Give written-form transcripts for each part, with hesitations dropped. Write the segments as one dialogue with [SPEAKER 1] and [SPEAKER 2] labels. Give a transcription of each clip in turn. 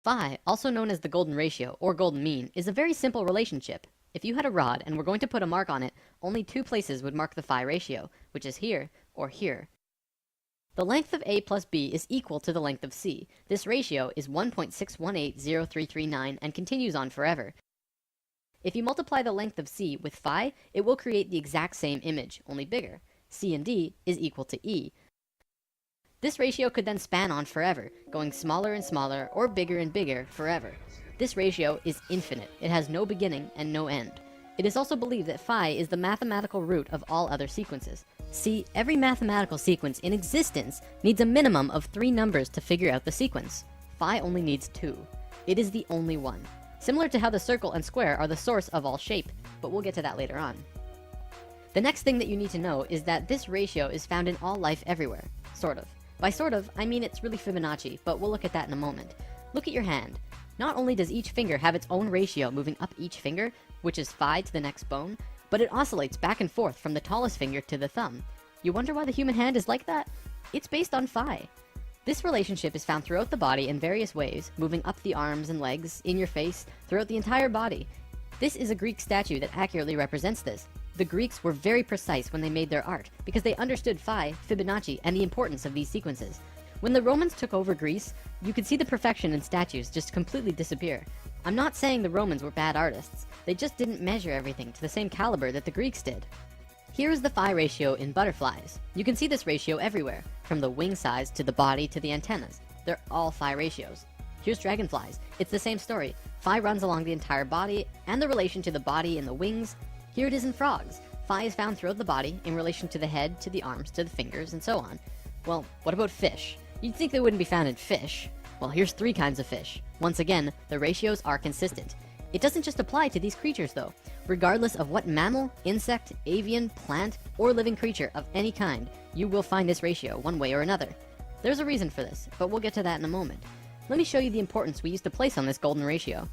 [SPEAKER 1] Phi, also known as the golden ratio or golden mean, is a very simple relationship. If you had a rod and were going to put a mark on it, only two places would mark the phi ratio, which is here or here. The length of A plus B is equal to the length of C. This ratio is 1.6180339 and continues on forever. If you multiply the length of C with phi, it will create the exact same image, only bigger. C and D is equal to E. This ratio could then span on forever, going smaller and smaller or bigger and bigger forever. This ratio is infinite. It has no beginning and no end. It is also believed that phi is the mathematical root of all other sequences. See, every mathematical sequence in existence needs a minimum of 3 numbers to figure out the sequence. Phi only needs 2. It is the only one. Similar to how the circle and square are the source of all shape, but we'll get to that later on. The next thing that you need to know is that this ratio is found in all life everywhere. Sort of. By sort of, I mean it's really Fibonacci, but we'll look at that in a moment. Look at your hand. Not only does each finger have its own ratio moving up each finger, which is phi to the next bone, but it oscillates back and forth from the tallest finger to the thumb. You wonder why the human hand is like that? It's based on phi. This relationship is found throughout the body in various ways, moving up the arms and legs, in your face, throughout the entire body. This is a Greek statue that accurately represents this. The Greeks were very precise when they made their art, because they understood phi, Fibonacci, and the importance of these sequences. When the Romans took over Greece, you could see the perfection in statues just completely disappear. I'm not saying the Romans were bad artists, they just didn't measure everything to the same caliber that the Greeks did. Here is the phi ratio in butterflies. You can see this ratio everywhere, from the wing size to the body to the antennas. They're all phi ratios. Here's dragonflies. It's the same story. Phi runs along the entire body, and the relation to the body and the wings. Here it is in frogs. Phi is found throughout the body in relation to the head, to the arms, to the fingers, and so on. Well, what about fish? You'd think they wouldn't be found in fish. Well, here's 3 kinds of fish. Once again, the ratios are consistent. It doesn't just apply to these creatures though. Regardless of what mammal, insect, avian, plant, or living creature of any kind, you will find this ratio one way or another. There's a reason for this, but we'll get to that in a moment. Let me show you the importance we used to place on this golden ratio.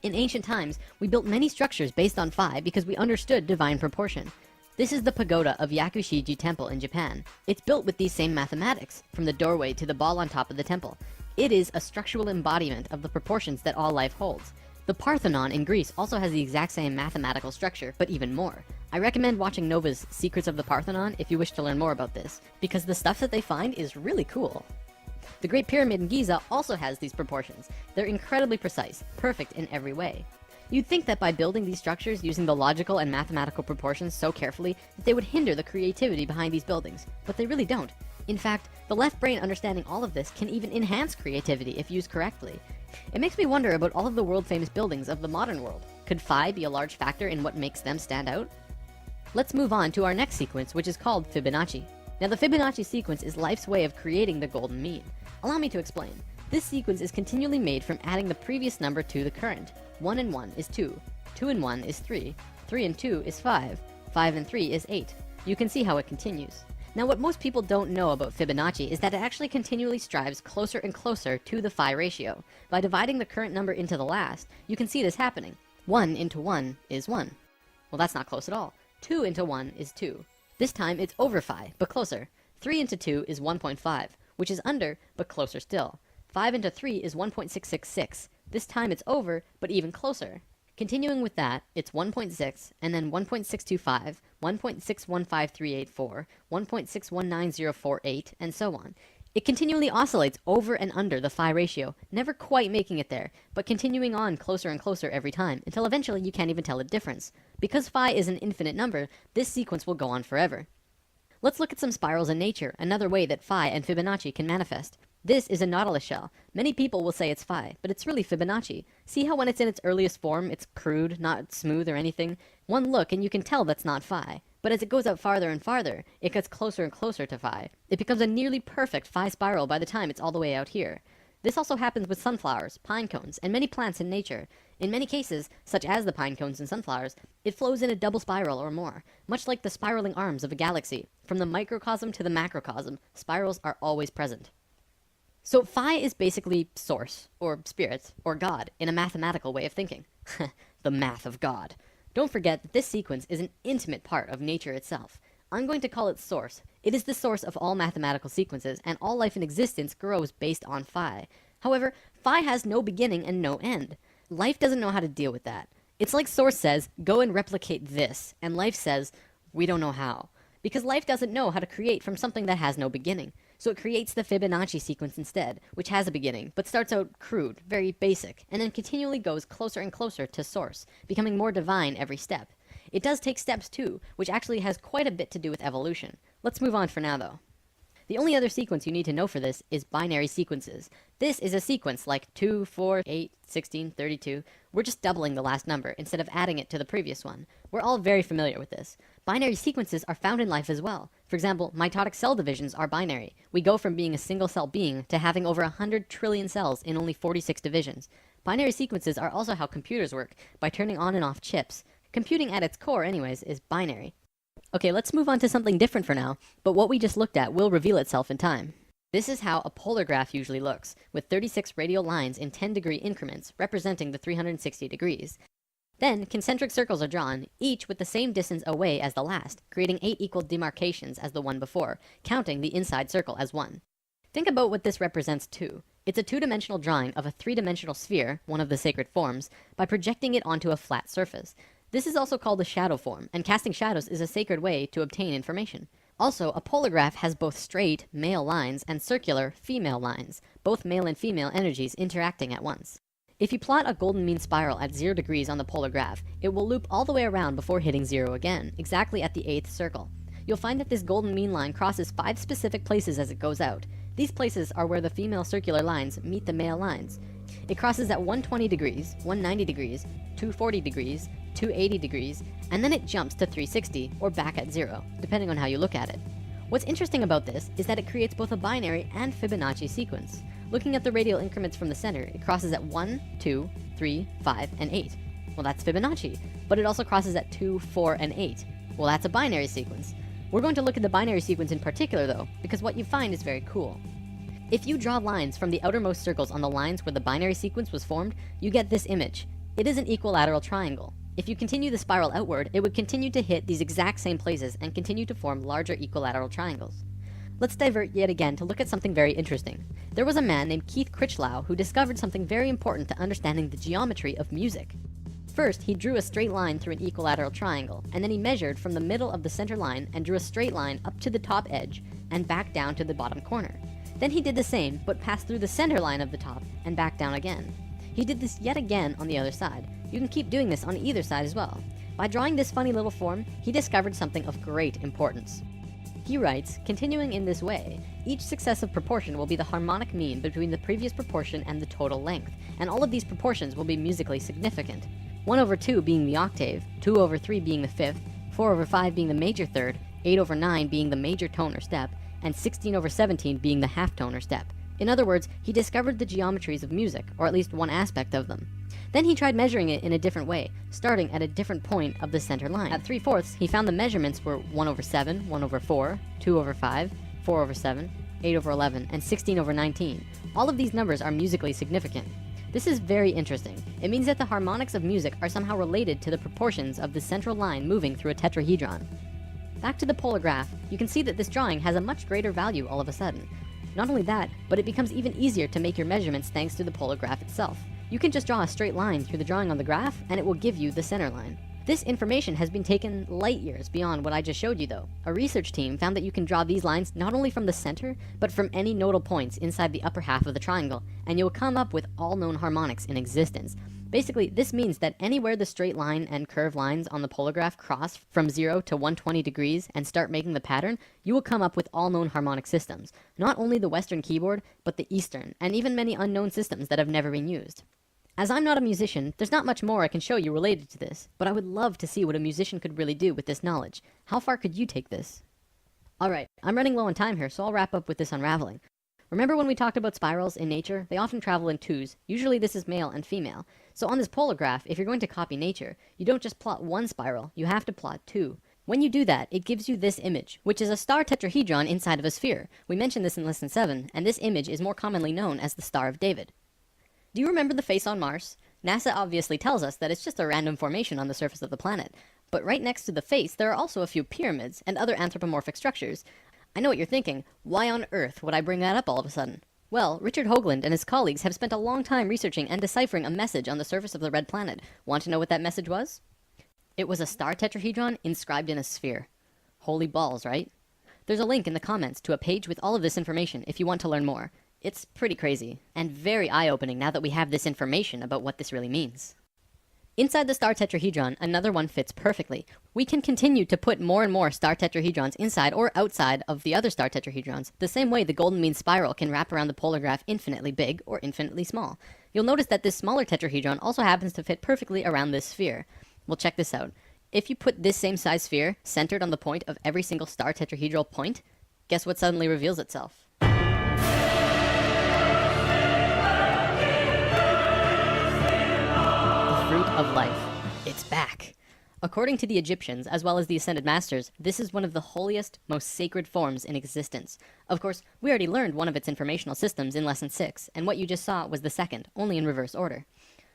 [SPEAKER 1] In ancient times, we built many structures based on phi because we understood divine proportion. This is the pagoda of Yakushiji Temple in Japan. It's built with these same mathematics, from the doorway to the ball on top of the temple. It is a structural embodiment of the proportions that all life holds. The Parthenon in Greece also has the exact same mathematical structure, but even more. I recommend watching Nova's Secrets of the Parthenon if you wish to learn more about this, because the stuff that they find is really cool. The Great Pyramid in Giza also has these proportions. They're incredibly precise, perfect in every way. You'd think that by building these structures using the logical and mathematical proportions so carefully that they would hinder the creativity behind these buildings, but they really don't. In fact, the left brain understanding all of this can even enhance creativity if used correctly. It makes me wonder about all of the world-famous buildings of the modern world. Could phi be a large factor in what makes them stand out? Let's move on to our next sequence, which is called Fibonacci. Now, the Fibonacci sequence is life's way of creating the golden mean. Allow me to explain. This sequence is continually made from adding the previous number to the current. 1 and 1 is 2, 2 and 1 is 3, 3 and 2 is 5, 5 and 3 is 8. You can see how it continues. Now, what most people don't know about Fibonacci is that it actually continually strives closer and closer to the phi ratio. By dividing the current number into the last, you can see this happening. 1 into 1 is 1. Well, that's not close at all. 2 into 1 is 2. This time it's over phi, but closer. 3 into 2 is 1.5, which is under, but closer still. 5 into 3 is 1.666. This time it's over, but even closer. Continuing with that, it's 1.6, and then 1.625, 1.615384, 1.619048, and so on. It continually oscillates over and under the phi ratio, never quite making it there, but continuing on closer and closer every time, until eventually you can't even tell the difference. Because phi is an infinite number, this sequence will go on forever. Let's look at some spirals in nature, another way that phi and Fibonacci can manifest. This is a nautilus shell. Many people will say it's phi, but it's really Fibonacci. See how when it's in its earliest form, it's crude, not smooth or anything? One look and you can tell that's not phi. But as it goes out farther and farther, it gets closer and closer to phi. It becomes a nearly perfect phi spiral by the time it's all the way out here. This also happens with sunflowers, pine cones, and many plants in nature. In many cases, such as the pine cones and sunflowers, it flows in a double spiral or more, much like the spiraling arms of a galaxy. From the microcosm to the macrocosm, spirals are always present. So phi is basically source, or spirit, or God, in a mathematical way of thinking. The math of God. Don't forget that this sequence is an intimate part of nature itself. I'm going to call it source. It is the source of all mathematical sequences, and all life in existence grows based on phi. However, phi has no beginning and no end. Life doesn't know how to deal with that. It's like Source says, go and replicate this, and Life says, we don't know how. Because Life doesn't know how to create from something that has no beginning. So it creates the Fibonacci sequence instead, which has a beginning, but starts out crude, very basic, and then continually goes closer and closer to Source, becoming more divine every step. It does take steps too, which actually has quite a bit to do with evolution. Let's move on for now though. The only other sequence you need to know for this is binary sequences. This is a sequence like 2, 4, 8, 16, 32. We're just doubling the last number instead of adding it to the previous one. We're all very familiar with this. Binary sequences are found in life as well. For example, mitotic cell divisions are binary. We go from being a single cell being to having over 100 trillion cells in only 46 divisions. Binary sequences are also how computers work, by turning on and off chips. Computing at its core anyways is binary. Okay, let's move on to something different for now, but what we just looked at will reveal itself in time. This is how a polar graph usually looks, with 36 radial lines in 10-degree increments representing the 360 degrees. Then, concentric circles are drawn, each with the same distance away as the last, creating 8 equal demarcations as the one before, counting the inside circle as 1. Think about what this represents too. It's a two-dimensional drawing of a three-dimensional sphere, one of the sacred forms, by projecting it onto a flat surface. This is also called a shadow form, and casting shadows is a sacred way to obtain information. Also, a polar graph has both straight, male lines and circular, female lines, both male and female energies interacting at once. If you plot a golden mean spiral at 0 degrees on the polar graph, it will loop all the way around before hitting 0 again, exactly at the 8th circle. You'll find that this golden mean line crosses 5 specific places as it goes out. These places are where the female circular lines meet the male lines. It crosses at 120 degrees, 190 degrees, 240 degrees, 280 degrees, and then it jumps to 360, or back at 0, depending on how you look at it. What's interesting about this is that it creates both a binary and Fibonacci sequence. Looking at the radial increments from the center, it crosses at 1, 2, 3, 5, and 8. Well, that's Fibonacci, but it also crosses at 2, 4, and 8. Well, that's a binary sequence. We're going to look at the binary sequence in particular though, because what you find is very cool. If you draw lines from the outermost circles on the lines where the binary sequence was formed, you get this image. It is an equilateral triangle. If you continue the spiral outward, it would continue to hit these exact same places and continue to form larger equilateral triangles. Let's divert yet again to look at something very interesting. There was a man named Keith Critchlow who discovered something very important to understanding the geometry of music. First, he drew a straight line through an equilateral triangle, and then he measured from the middle of the center line and drew a straight line up to the top edge and back down to the bottom corner. Then he did the same, but passed through the center line of the top and back down again. He did this yet again on the other side. You can keep doing this on either side as well. By drawing this funny little form, he discovered something of great importance. He writes, continuing in this way, each successive proportion will be the harmonic mean between the previous proportion and the total length, and all of these proportions will be musically significant. 1/2 being the octave, 2/3 being the fifth, 4/5 being the major third, 8/9 being the major tone or step, and 16/17 being the half tone or step. In other words, he discovered the geometries of music, or at least one aspect of them. Then he tried measuring it in a different way, starting at a different point of the center line. At 3/4, he found the measurements were 1/7, 1/4, 2/5, 4/7, 8/11, and 16/19. All of these numbers are musically significant. This is very interesting. It means that the harmonics of music are somehow related to the proportions of the central line moving through a tetrahedron. Back to the polar graph, you can see that this drawing has a much greater value all of a sudden. Not only that, but it becomes even easier to make your measurements thanks to the polar graph itself. You can just draw a straight line through the drawing on the graph, and it will give you the center line. This information has been taken light years beyond what I just showed you though. A research team found that you can draw these lines not only from the center, but from any nodal points inside the upper half of the triangle, and you'll come up with all known harmonics in existence. Basically, this means that anywhere the straight line and curved lines on the polar graph cross from 0 to 120 degrees and start making the pattern, you will come up with all known harmonic systems. Not only the Western keyboard, but the Eastern, and even many unknown systems that have never been used. As I'm not a musician, there's not much more I can show you related to this, but I would love to see what a musician could really do with this knowledge. How far could you take this? Alright, I'm running low on time here, so I'll wrap up with this unraveling. Remember when we talked about spirals in nature? They often travel in twos. Usually this is male and female. So on this polar graph, if you're going to copy nature, you don't just plot one spiral, you have to plot two. When you do that, it gives you this image, which is a star tetrahedron inside of a sphere. We mentioned this in lesson 7, and this image is more commonly known as the Star of David. Do you remember the face on Mars? NASA obviously tells us that it's just a random formation on the surface of the planet. But right next to the face, there are also a few pyramids and other anthropomorphic structures. I know what you're thinking. Why on earth would I bring that up all of a sudden? Well, Richard Hoagland and his colleagues have spent a long time researching and deciphering a message on the surface of the red planet. Want to know what that message was? It was a star tetrahedron inscribed in a sphere. Holy balls, right? There's a link in the comments to a page with all of this information if you want to learn more. It's pretty crazy, and very eye-opening now that we have this information about what this really means. Inside the star tetrahedron, another one fits perfectly. We can continue to put more and more star tetrahedrons inside or outside of the other star tetrahedrons, the same way the golden mean spiral can wrap around the polar graph infinitely big or infinitely small. You'll notice that this smaller tetrahedron also happens to fit perfectly around this sphere. Well, check this out. If you put this same size sphere centered on the point of every single star tetrahedral point, guess what suddenly reveals itself? The fruit of life. It's back. According to the Egyptians, as well as the Ascended Masters, this is one of the holiest, most sacred forms in existence. Of course, we already learned one of its informational systems in Lesson 6, and what you just saw was the second, only in reverse order.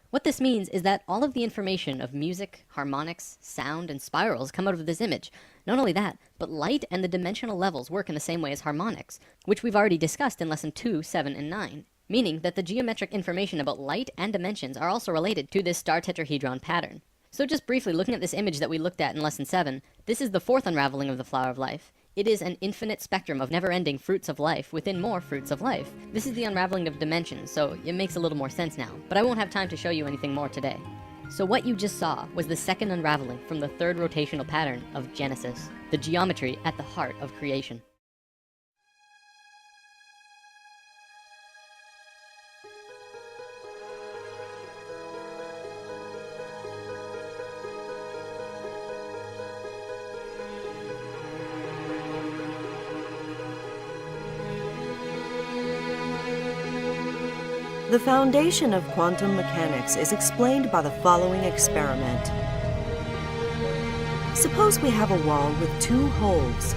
[SPEAKER 1] What this means is that all of the information of music, harmonics, sound, and spirals come out of this image. Not only that, but light and the dimensional levels work in the same way as harmonics, which we've already discussed in Lesson 2, 7, and 9. Meaning that the geometric information about light and dimensions are also related to this star tetrahedron pattern. So just briefly looking at this image that we looked at in Lesson 7, this is the fourth unraveling of the flower of life. It is an infinite spectrum of never-ending fruits of life within more fruits of life. This is the unraveling of dimensions, so it makes a little more sense now, but I won't have time to show you anything more today. So what you just saw was the second unraveling from the third rotational pattern of Genesis, the geometry at the heart of creation.
[SPEAKER 2] The foundation of quantum mechanics is explained by the following experiment. Suppose we have a wall with two holes.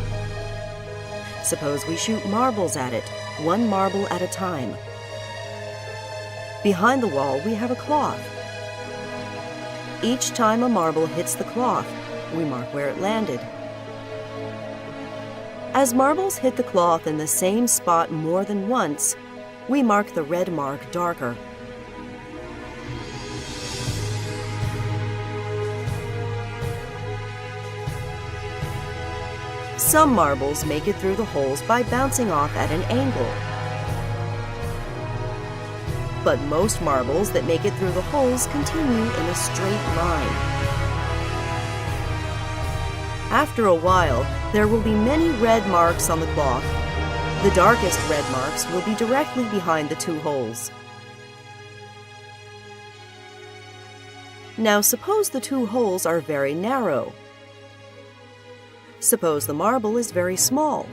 [SPEAKER 2] Suppose we shoot marbles at it, one marble at a time. Behind the wall, we have a cloth. Each time a marble hits the cloth, we mark where it landed. As marbles hit the cloth in the same spot more than once, we mark the red mark darker. Some marbles make it through the holes by bouncing off at an angle. But most marbles that make it through the holes continue in a straight line. After a while, there will be many red marks on the cloth. The darkest red marks will be directly behind the two holes. Now suppose the two holes are very narrow. Suppose the marble is very small.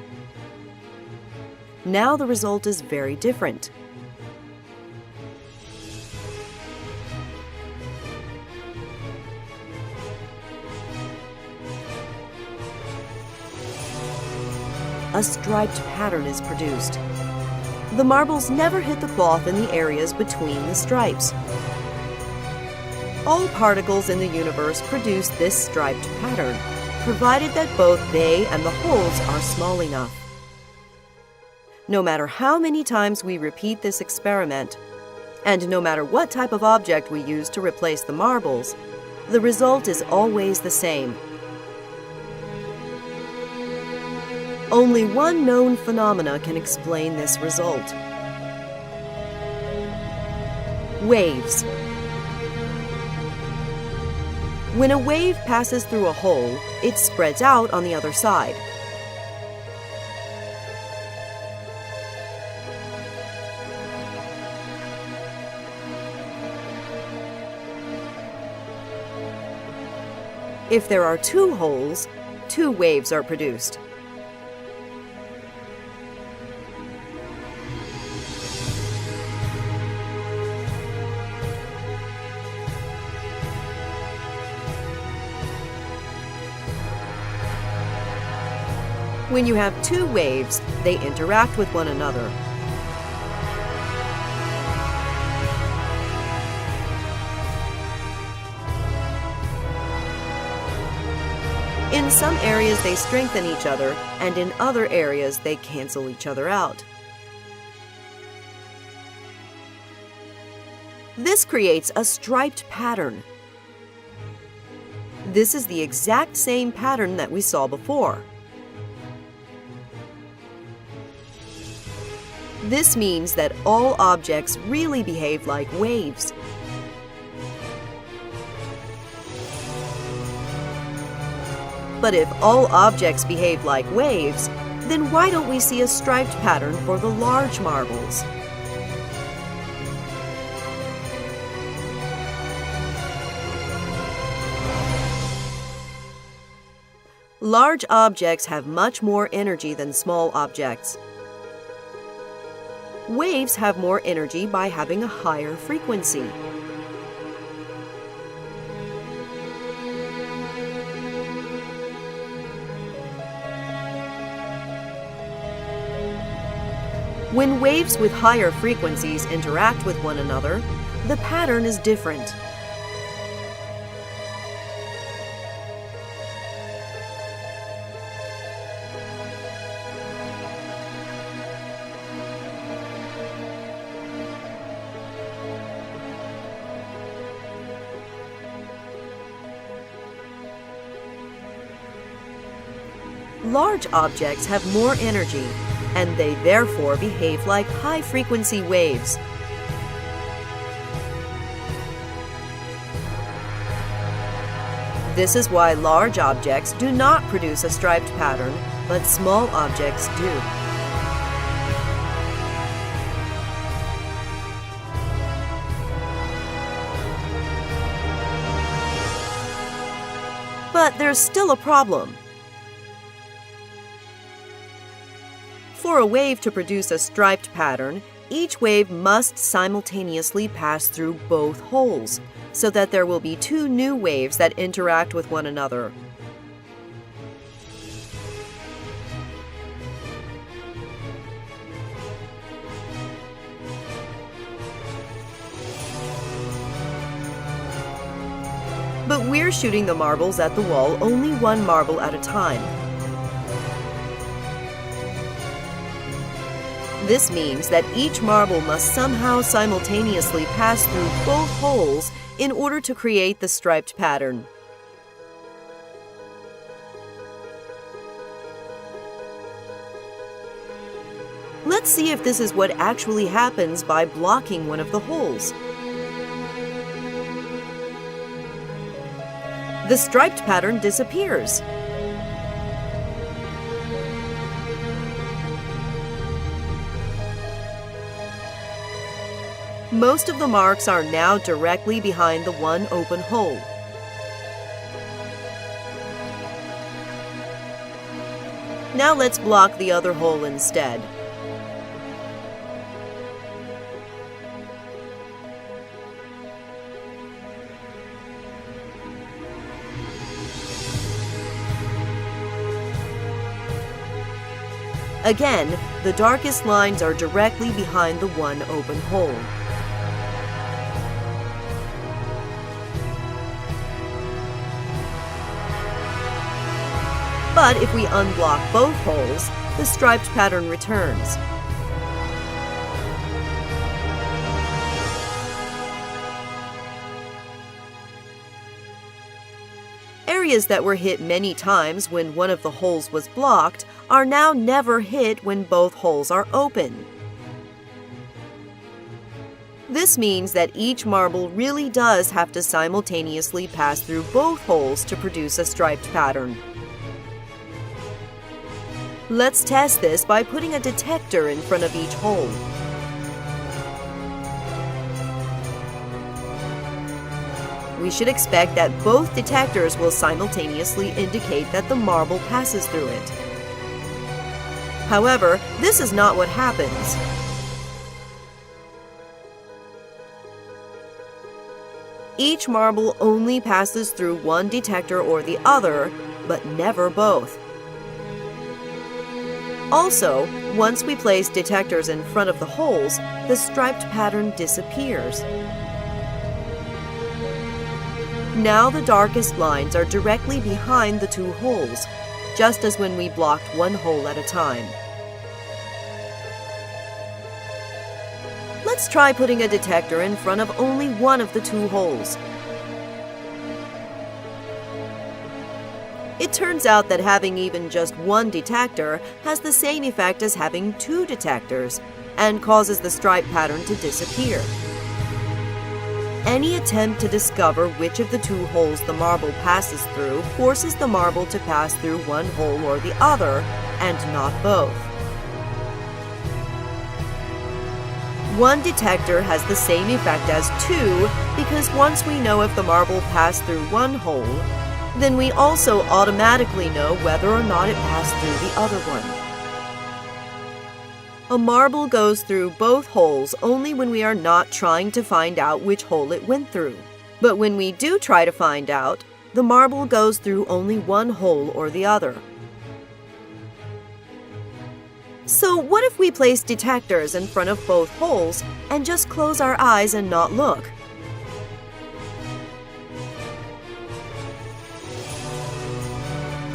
[SPEAKER 2] Now the result is very different. A striped pattern is produced. The marbles never hit the cloth in the areas between the stripes. All particles in the universe produce this striped pattern, provided that both they and the holes are small enough. No matter how many times we repeat this experiment, and no matter what type of object we use to replace the marbles, the result is always the same. Only one known phenomena can explain this result. Waves. When a wave passes through a hole, it spreads out on the other side. If there are two holes, two waves are produced. When you have two waves, they interact with one another. In some areas they strengthen each other, and in other areas they cancel each other out. This creates a striped pattern. This is the exact same pattern that we saw before. This means that all objects really behave like waves. But if all objects behave like waves, then why don't we see a striped pattern for the large marbles? Large objects have much more energy than small objects. Waves have more energy by having a higher frequency. When waves with higher frequencies interact with one another, the pattern is different. Large objects have more energy, and they therefore behave like high-frequency waves. This is why large objects do not produce a striped pattern, but small objects do. But there's still a problem. For a wave to produce a striped pattern, each wave must simultaneously pass through both holes, so that there will be two new waves that interact with one another. But we're shooting the marbles at the wall only one marble at a time. This means that each marble must somehow simultaneously pass through both holes in order to create the striped pattern. Let's see if this is what actually happens by blocking one of the holes. The striped pattern disappears. Most of the marks are now directly behind the one open hole. Now let's block the other hole instead. Again, the darkest lines are directly behind the one open hole. But if we unblock both holes, the striped pattern returns. Areas that were hit many times when one of the holes was blocked are now never hit when both holes are open. This means that each marble really does have to simultaneously pass through both holes to produce a striped pattern. Let's test this by putting a detector in front of each hole. We should expect that both detectors will simultaneously indicate that the marble passes through it. However, this is not what happens. Each marble only passes through one detector or the other, but never both. Also, once we place detectors in front of the holes, the striped pattern disappears. Now the darkest lines are directly behind the two holes, just as when we blocked one hole at a time. Let's try putting a detector in front of only one of the two holes. It turns out that having even just one detector has the same effect as having two detectors and causes the stripe pattern to disappear. Any attempt to discover which of the two holes the marble passes through forces the marble to pass through one hole or the other, and not both. One detector has the same effect as two because once we know if the marble passed through one hole, then we also automatically know whether or not it passed through the other one. A marble goes through both holes only when we are not trying to find out which hole it went through. But when we do try to find out, the marble goes through only one hole or the other. So what if we place detectors in front of both holes and just close our eyes and not look?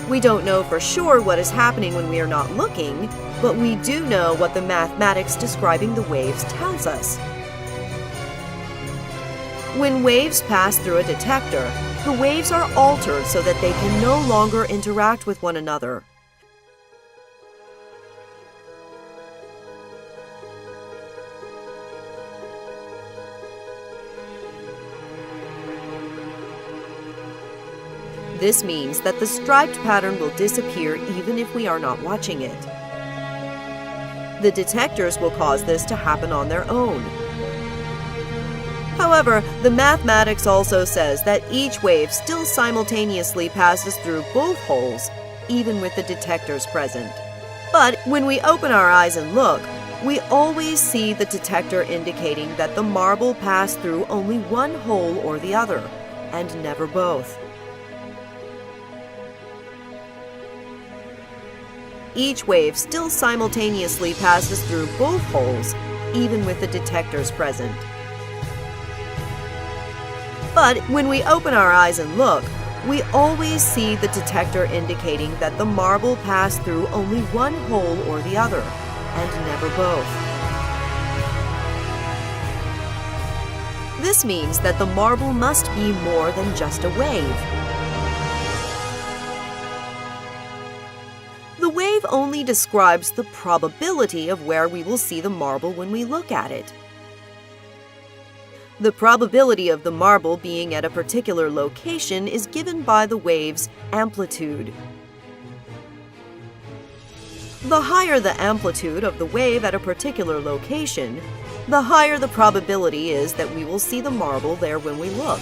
[SPEAKER 2] We don't know for sure what is happening when we are not looking, but we do know what the mathematics describing the waves tells us. When waves pass through a detector, the waves are altered so that they can no longer interact with one another. This means that the striped pattern will disappear even if we are not watching it. The detectors will cause this to happen on their own. However, the mathematics also says that each wave still simultaneously passes through both holes, even with the detectors present. But when we open our eyes and look, we always see the detector indicating that the marble passed through only one hole or the other, and never both. Each wave still simultaneously passes through both holes, even with the detectors present. But when we open our eyes and look, we always see the detector indicating that the marble passed through only one hole or the other, and never both. This means that the marble must be more than just a wave. The wave only describes the probability of where we will see the marble when we look at it. The probability of the marble being at a particular location is given by the wave's amplitude. The higher the amplitude of the wave at a particular location, the higher the probability is that we will see the marble there when we look.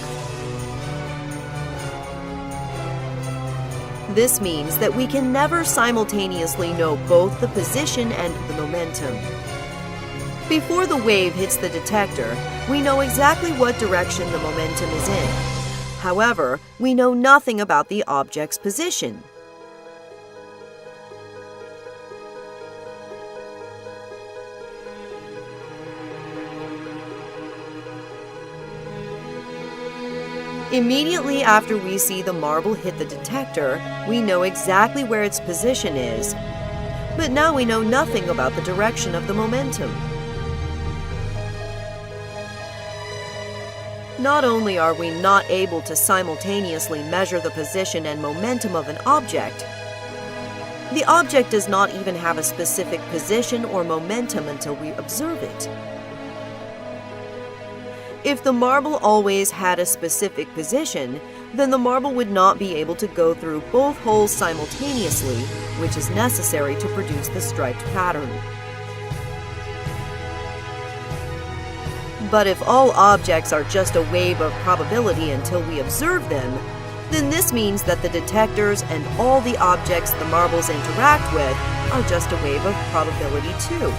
[SPEAKER 2] This means that we can never simultaneously know both the position and the momentum. Before the wave hits the detector, we know exactly what direction the momentum is in. However, we know nothing about the object's position. Immediately after we see the marble hit the detector, we know exactly where its position is, but now we know nothing about the direction of the momentum. Not only are we not able to simultaneously measure the position and momentum of an object, the object does not even have a specific position or momentum until we observe it. If the marble always had a specific position, then the marble would not be able to go through both holes simultaneously, which is necessary to produce the striped pattern. But if all objects are just a wave of probability until we observe them, then this means that the detectors and all the objects the marbles interact with are just a wave of probability too.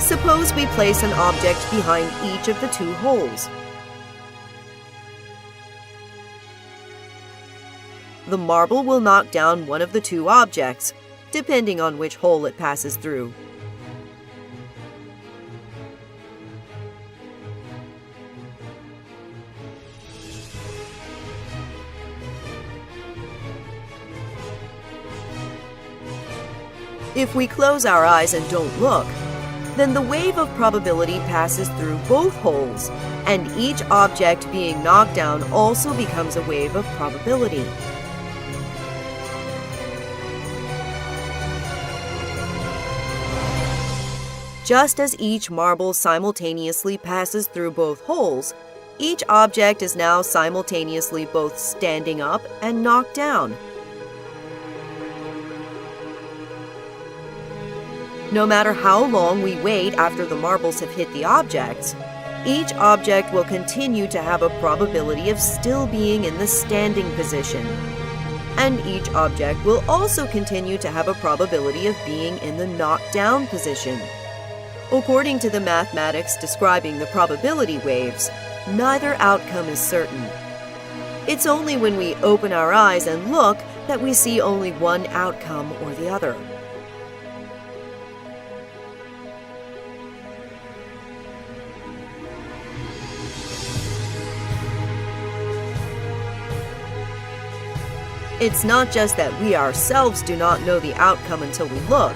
[SPEAKER 2] Suppose we place an object behind each of the two holes. The marble will knock down one of the two objects, depending on which hole it passes through. If we close our eyes and don't look, then the wave of probability passes through both holes, and each object being knocked down also becomes a wave of probability. Just as each marble simultaneously passes through both holes, each object is now simultaneously both standing up and knocked down. No matter how long we wait after the marbles have hit the objects, each object will continue to have a probability of still being in the standing position. And each object will also continue to have a probability of being in the knocked down position. According to the mathematics describing the probability waves, neither outcome is certain. It's only when we open our eyes and look that we see only one outcome or the other. It's not just that we ourselves do not know the outcome until we look.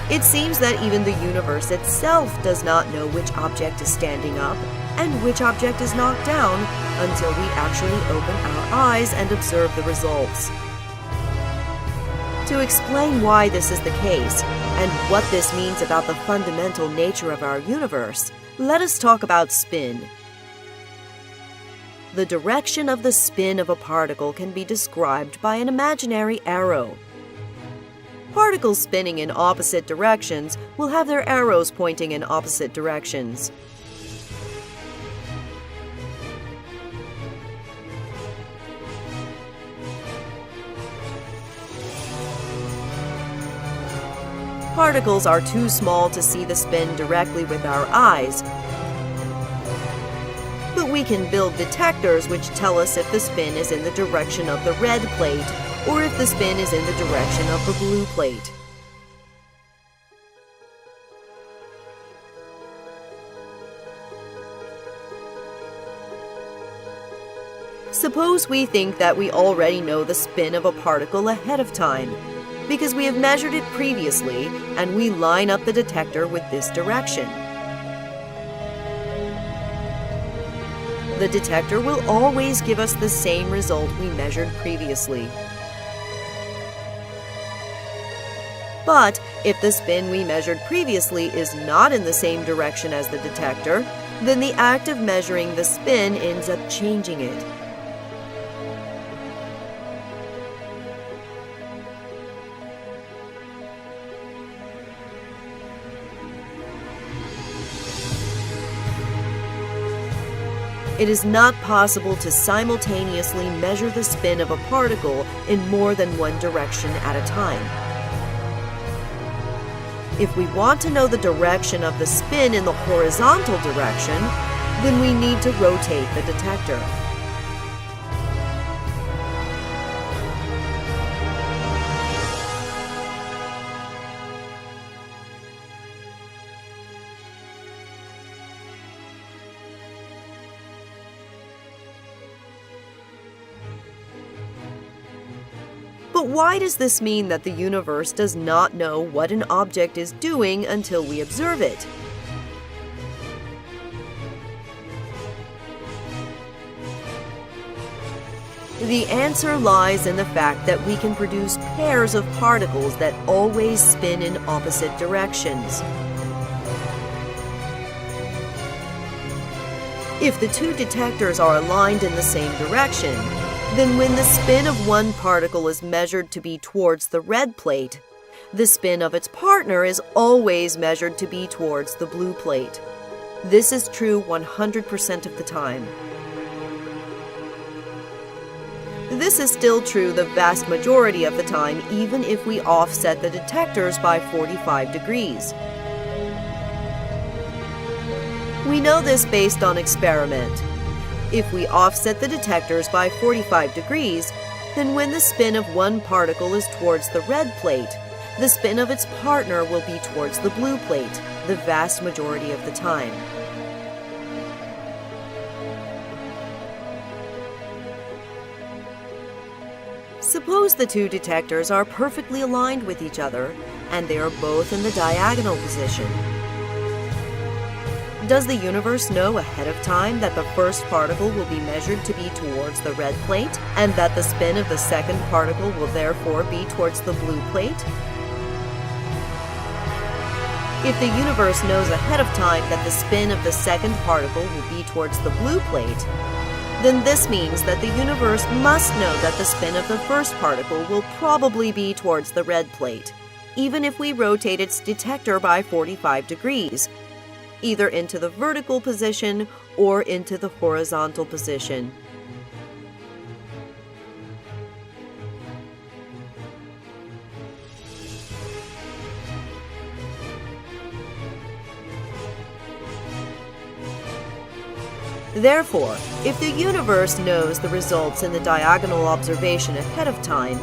[SPEAKER 2] It seems that even the universe itself does not know which object is standing up and which object is knocked down until we actually open our eyes and observe the results. To explain why this is the case and what this means about the fundamental nature of our universe, let us talk about spin. The direction of the spin of a particle can be described by an imaginary arrow. Particles spinning in opposite directions will have their arrows pointing in opposite directions. Particles are too small to see the spin directly with our eyes, but we can build detectors which tell us if the spin is in the direction of the red plate or if the spin is in the direction of the blue plate. Suppose we think that we already know the spin of a particle ahead of time, because we have measured it previously and we line up the detector with this direction. The detector will always give us the same result we measured previously. But if the spin we measured previously is not in the same direction as the detector, then the act of measuring the spin ends up changing it. It is not possible to simultaneously measure the spin of a particle in more than one direction at a time. If we want to know the direction of the spin in the horizontal direction, then we need to rotate the detector. But why does this mean that the universe does not know what an object is doing until we observe it? The answer lies in the fact that we can produce pairs of particles that always spin in opposite directions. If the two detectors are aligned in the same direction, then when the spin of one particle is measured to be towards the red plate, the spin of its partner is always measured to be towards the blue plate. This is true 100% of the time. This is still true the vast majority of the time, even if we offset the detectors by 45 degrees. We know this based on experiment. If we offset the detectors by 45 degrees, then when the spin of one particle is towards the red plate, the spin of its partner will be towards the blue plate, the vast majority of the time. Suppose the two detectors are perfectly aligned with each other, and they are both in the diagonal position. Does the universe know ahead of time that the first particle will be measured to be towards the red plate, and that the spin of the second particle will therefore be towards the blue plate? If the universe knows ahead of time that the spin of the second particle will be towards the blue plate, then this means that the universe must know that the spin of the first particle will probably be towards the red plate, even if we rotate its detector by 45 degrees, either into the vertical position or into the horizontal position. Therefore, if the universe knows the results in the diagonal observation ahead of time,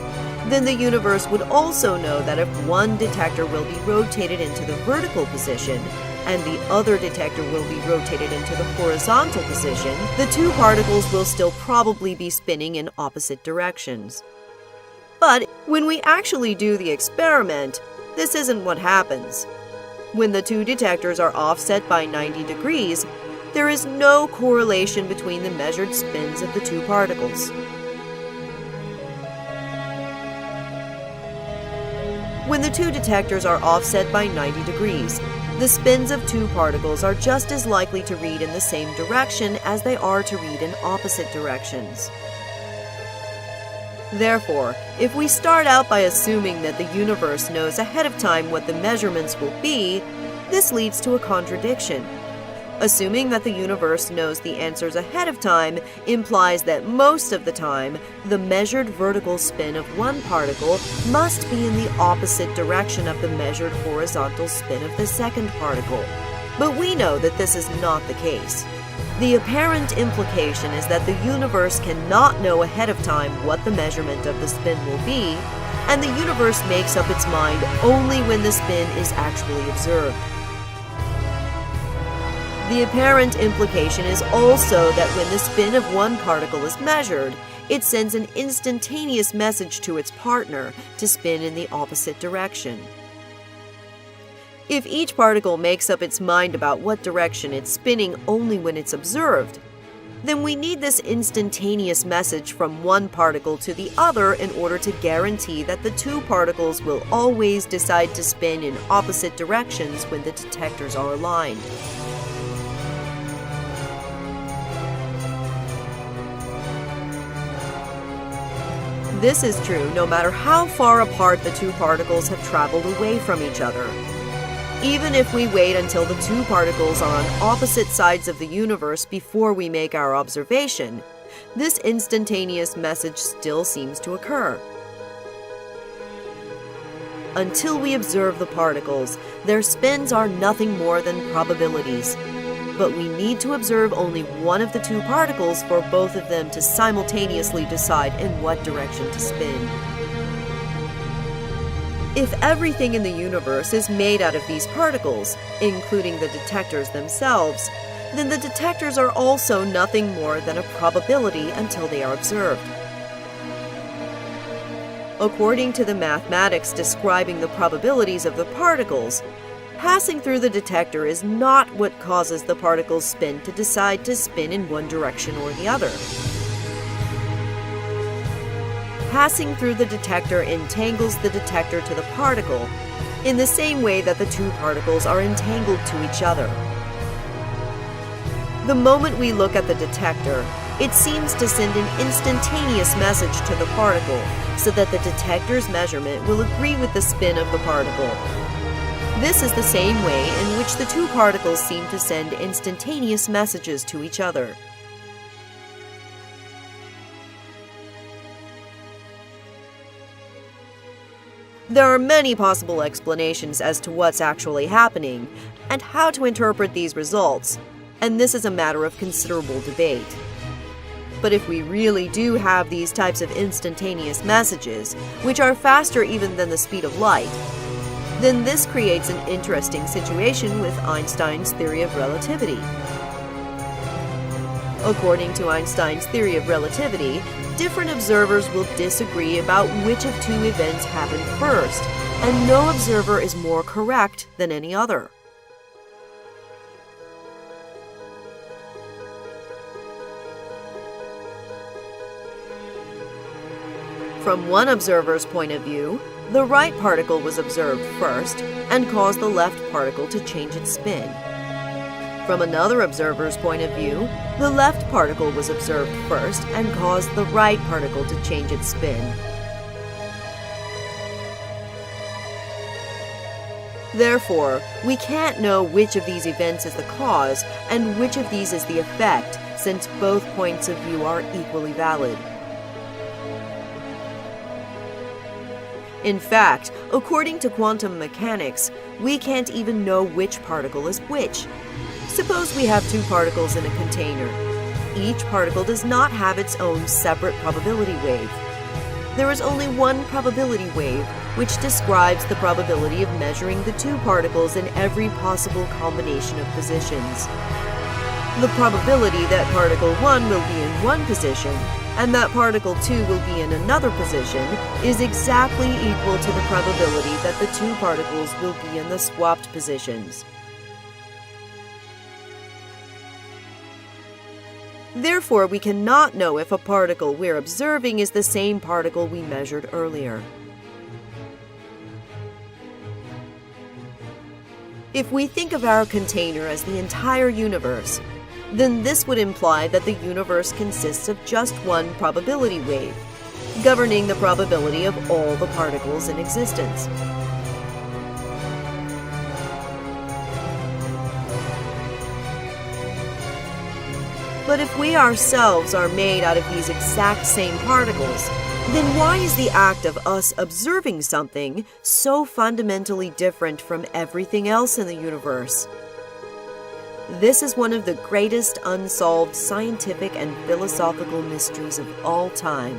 [SPEAKER 2] then the universe would also know that if one detector will be rotated into the vertical position, and the other detector will be rotated into the horizontal position, the two particles will still probably be spinning in opposite directions. But when we actually do the experiment, this isn't what happens. When the two detectors are offset by 90 degrees, there is no correlation between the measured spins of the two particles. When the two detectors are offset by 90 degrees, the spins of two particles are just as likely to read in the same direction as they are to read in opposite directions. Therefore, if we start out by assuming that the universe knows ahead of time what the measurements will be, this leads to a contradiction. Assuming that the universe knows the answers ahead of time implies that most of the time, the measured vertical spin of one particle must be in the opposite direction of the measured horizontal spin of the second particle. But we know that this is not the case. The apparent implication is that the universe cannot know ahead of time what the measurement of the spin will be, and the universe makes up its mind only when the spin is actually observed. The apparent implication is also that when the spin of one particle is measured, it sends an instantaneous message to its partner to spin in the opposite direction. If each particle makes up its mind about what direction it's spinning only when it's observed, then we need this instantaneous message from one particle to the other in order to guarantee that the two particles will always decide to spin in opposite directions when the detectors are aligned. This is true no matter how far apart the two particles have traveled away from each other. Even if we wait until the two particles are on opposite sides of the universe before we make our observation, this instantaneous message still seems to occur. Until we observe the particles, their spins are nothing more than probabilities. But we need to observe only one of the two particles for both of them to simultaneously decide in what direction to spin. If everything in the universe is made out of these particles, including the detectors themselves, then the detectors are also nothing more than a probability until they are observed. According to the mathematics describing the probabilities of the particles, passing through the detector is not what causes the particle's spin to decide to spin in one direction or the other. Passing through the detector entangles the detector to the particle, in the same way that the two particles are entangled to each other. The moment we look at the detector, it seems to send an instantaneous message to the particle, so that the detector's measurement will agree with the spin of the particle. This is the same way in which the two particles seem to send instantaneous messages to each other. There are many possible explanations as to what's actually happening and how to interpret these results, and this is a matter of considerable debate. But if we really do have these types of instantaneous messages, which are faster even than the speed of light, then this creates an interesting situation with Einstein's theory of relativity. According to Einstein's theory of relativity, different observers will disagree about which of two events happened first, and no observer is more correct than any other. From one observer's point of view, the right particle was observed first and caused the left particle to change its spin. From another observer's point of view, the left particle was observed first and caused the right particle to change its spin. Therefore, we can't know which of these events is the cause and which of these is the effect, since both points of view are equally valid. In fact, according to quantum mechanics, we can't even know which particle is which. Suppose we have two particles in a container. Each particle does not have its own separate probability wave. There is only one probability wave, which describes the probability of measuring the two particles in every possible combination of positions. The probability that particle 1 will be in one position and that particle 2 will be in another position is exactly equal to the probability that the two particles will be in the swapped positions. Therefore, we cannot know if a particle we're observing is the same particle we measured earlier. If we think of our container as the entire universe, then this would imply that the universe consists of just one probability wave, governing the probability of all the particles in existence. But if we ourselves are made out of these exact same particles, then why is the act of us observing something so fundamentally different from everything else in the universe? This is one of the greatest unsolved scientific and philosophical mysteries of all time.